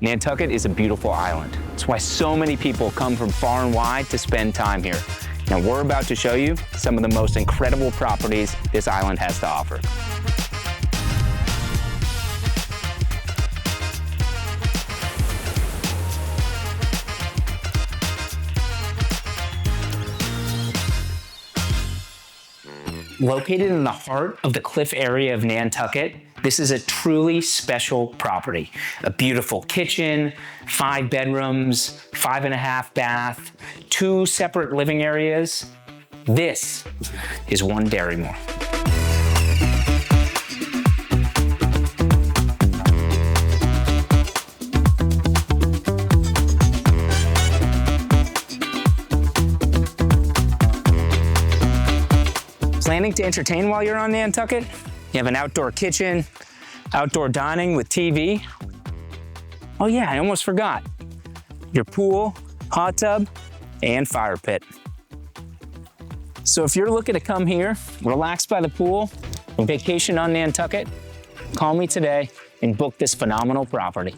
Nantucket is a beautiful island. It's why so many people come from far and wide to spend time here. Now we're about to show you some of the most incredible properties this island has to offer. Located in the heart of the cliff area of Nantucket, this is a truly special property. A beautiful kitchen, 5 bedrooms, 5.5 bath, 2 separate living areas. This is one Derrymore. Planning to entertain while you're on Nantucket? You have an outdoor kitchen, outdoor dining with TV. Oh yeah, I almost forgot. Your pool, hot tub, and fire pit. So if you're looking to come here, relax by the pool, and vacation on Nantucket, call me today and book this phenomenal property.